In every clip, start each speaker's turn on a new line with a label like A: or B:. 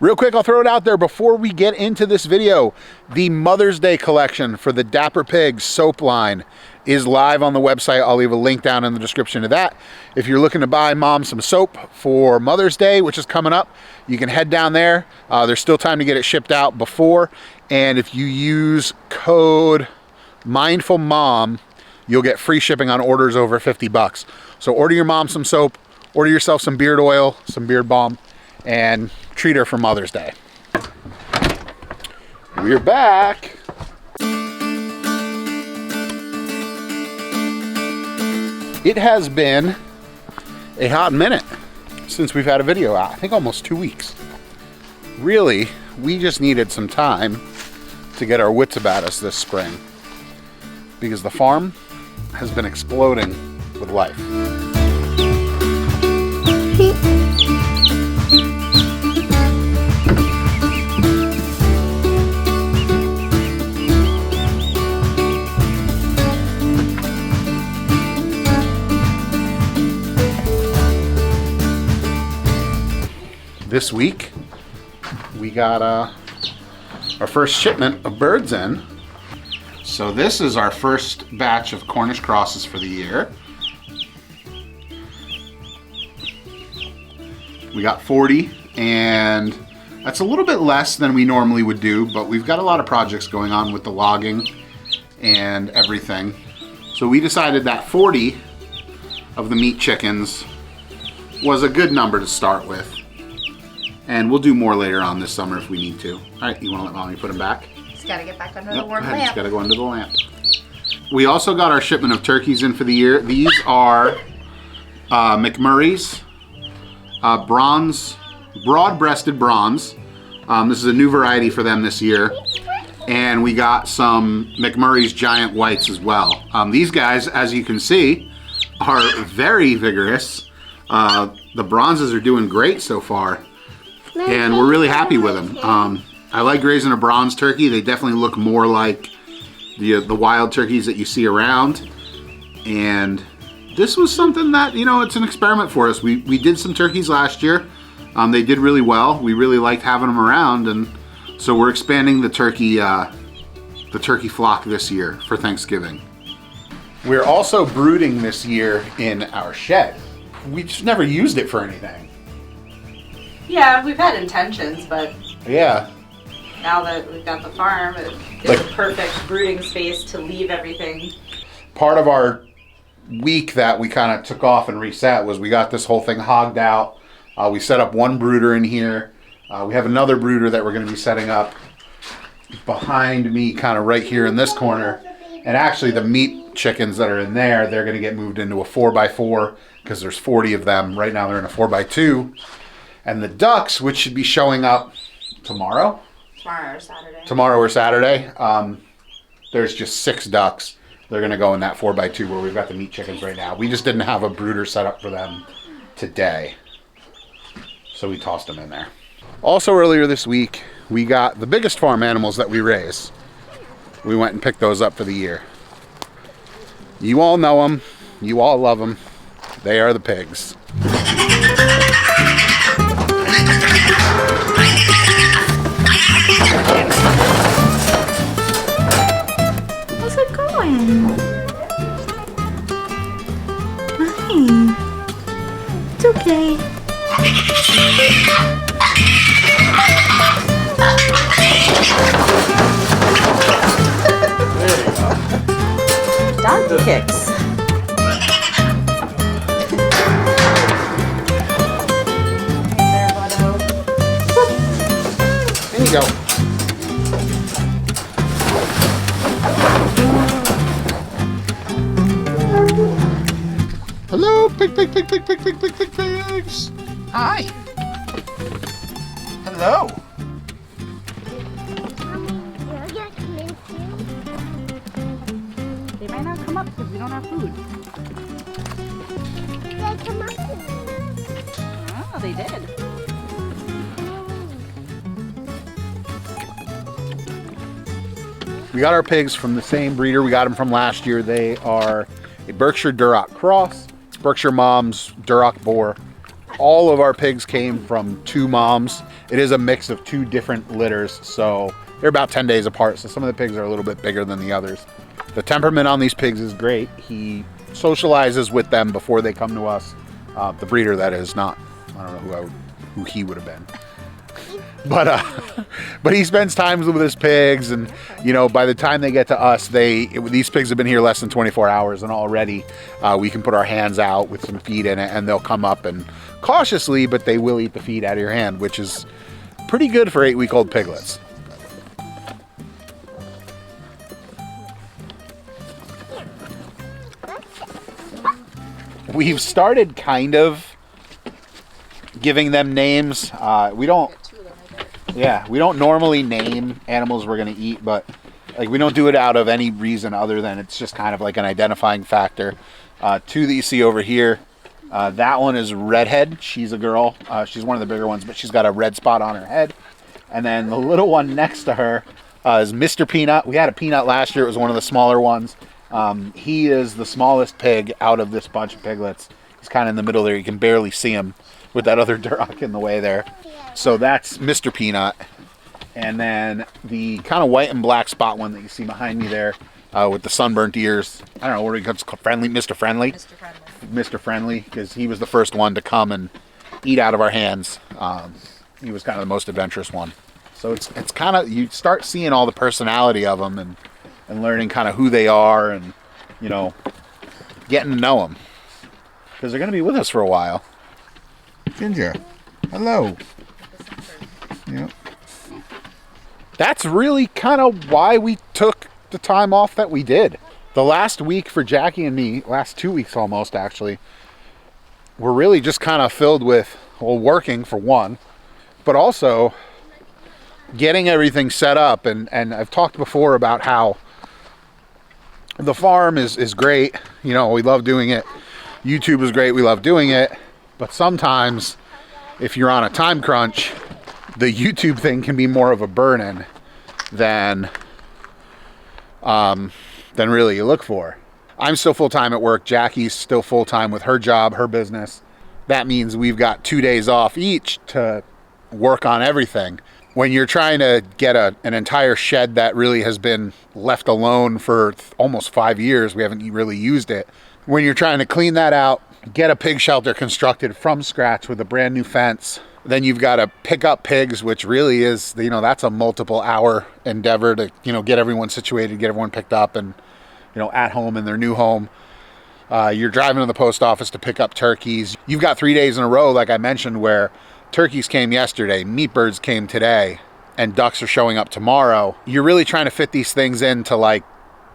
A: Real quick, I'll throw it out there before we get into this video. The Mother's Day collection for the Dapper Pigs soap line is live on the website. I'll leave a link down in the description of that. If you're looking to buy mom some soap for Mother's Day, which is coming up, you can head down there. There's still time to get it shipped out before. And if you use code Mindful Mom, you'll get free shipping on orders over 50 bucks. So order your mom some soap, order yourself some beard oil, some beard balm, and treat her for Mother's Day. We're back. It has been a hot minute since we've had a video out. I think almost 2 weeks. Really, we just needed some time to get our wits about us this spring because the farm has been exploding with life. This week, we got our first shipment of birds in. So this is our first batch of Cornish crosses for the year. We got 40, and that's a little bit less than we normally would do, but we've got a lot of projects going on with the logging and everything. So we decided that 40 of the meat chickens was a good number to start with. And we'll do more later on this summer if we need to. All right, you want to let mommy put them back?
B: Just got to get back under the warm lamp.
A: Just got to go under the lamp. We also got our shipment of turkeys in for the year. These are McMurray's bronze, broad-breasted bronze. This is a new variety for them this year. And we got some McMurray's giant whites as well. These guys, as you can see, are very vigorous. The bronzes are doing great so far. And we're really happy with them. I like raising a bronze turkey. They definitely look more like the wild turkeys that you see around. And this was something that, you know, it's an experiment for us. We did some turkeys last year. They did really well. We really liked having them around, and so we're expanding the turkey flock this year for Thanksgiving. We're also brooding this year in our shed. We just never used it for anything.
C: Yeah, we've had intentions, but
A: yeah,
C: now that we've got the farm, it's a perfect brooding space to leave everything.
A: Part of our week that we kind of took off and reset was we got this whole thing hogged out. We set up one brooder in here. We have another brooder that we're going to be setting up behind me, kind of right here in this corner. And actually the meat chickens that are in there, they're going to get moved into a 4x4 because there's 40 of them. Right now they're in a 4x2. And the ducks, which should be showing up tomorrow or Saturday, there's just 6 ducks. They're going to go in that 4x2 where we've got the meat chickens right now. We just didn't have a brooder set up for them today, so we tossed them in there. Also earlier this week, we got the biggest farm animals that we raise. We went and picked those up for the year. You all know them. You all love them. They are the pigs.
B: How's it going? Fine. It's okay.
C: Dog kicks.
A: There you go. Hello, pigs. Hi. Hello.
C: They might not come up because we don't have food.
B: They come up to me.
C: Oh, they did.
A: We got our pigs from the same breeder. We got them from last year. They are a Berkshire Duroc cross, Berkshire Mom's Duroc boar. All of our pigs came from 2 moms, It is a mix of 2 different litters, so they're about 10 days apart, so some of the pigs are a little bit bigger than the others. The temperament on these pigs is great. He socializes with them before they come to us. The breeder, that is, not, I don't know who he would have been. But he spends time with his pigs, and you know, by the time they get to us, these pigs have been here less than 24 hours, and already we can put our hands out with some feed in it, and they'll come up and cautiously, but they will eat the feed out of your hand, which is pretty good for 8-week-old piglets. We've started kind of giving them names. We don't normally name animals we're going to eat, but like we don't do it out of any reason other than it's just kind of like an identifying factor. 2 that you see over here, that one is Redhead. She's a girl. She's one of the bigger ones, but she's got a red spot on her head. And then the little one next to her is Mr. Peanut. We had a Peanut last year. It was one of the smaller ones. He is the smallest pig out of this bunch of piglets. He's kind of in the middle there. You can barely see him with that other Duroc in the way there. So that's Mr. Peanut. And then the kind of white and black spot one that you see behind me there with the sunburnt ears. I don't know what it's called. Friendly, Mr. Friendly. Mr. Friendly. Mr. Friendly, because he was the first one to come and eat out of our hands. He was kind of the most adventurous one. So it's kind of, you start seeing all the personality of them and learning kind of who they are and, you know, getting to know them. Because they're going to be with us for a while. Ginger, hello. Yep. That's really kind of why we took the time off that we did. The last week for Jackie and me, last 2 weeks almost actually, were really just kind of filled with, well, working for one, but also getting everything set up. And I've talked before about how the farm is great. You know, we love doing it. YouTube is great. We love doing it. But sometimes if you're on a time crunch, the YouTube thing can be more of a burden than really you look for. I'm still full-time at work. Jackie's still full-time with her job, her business. That means we've got 2 days off each to work on everything. When you're trying to get an entire shed that really has been left alone for almost 5 years, we haven't really used it. When you're trying to clean that out, get a pig shelter constructed from scratch with a brand new fence, then you've got to pick up pigs, which really is, you know, that's a multiple hour endeavor to, you know, get everyone situated, get everyone picked up and, you know, at home in their new home. You're driving to the post office to pick up turkeys. You've got 3 days in a row, like I mentioned, where turkeys came yesterday, meat birds came today, and ducks are showing up tomorrow. You're really trying to fit these things into, like,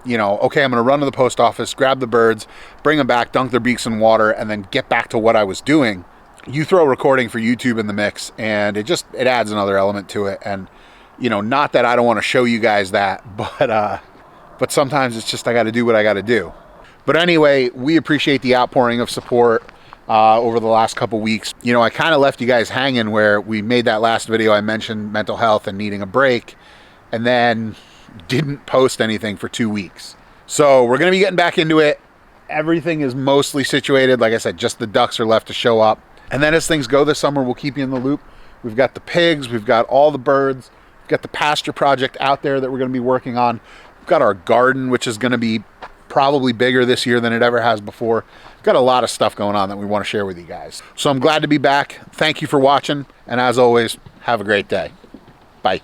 A: you know, okay, I'm going to run to the post office, grab the birds, bring them back, dunk their beaks in water, and then get back to what I was doing. You throw recording for YouTube in the mix, and it adds another element to it. And, you know, not that I don't want to show you guys that, but sometimes it's just I got to do what I got to do. But anyway, we appreciate the outpouring of support over the last couple weeks. You know, I kind of left you guys hanging where we made that last video. I mentioned mental health and needing a break, and then didn't post anything for 2 weeks. So we're going to be getting back into it. Everything is mostly situated. Like I said, just the ducks are left to show up. And then as things go this summer, we'll keep you in the loop. We've got the pigs, we've got all the birds, we've got the pasture project out there that we're going to be working on. We've got our garden, which is going to be probably bigger this year than it ever has before. We've got a lot of stuff going on that we want to share with you guys. So I'm glad to be back. Thank you for watching. And as always, have a great day. Bye.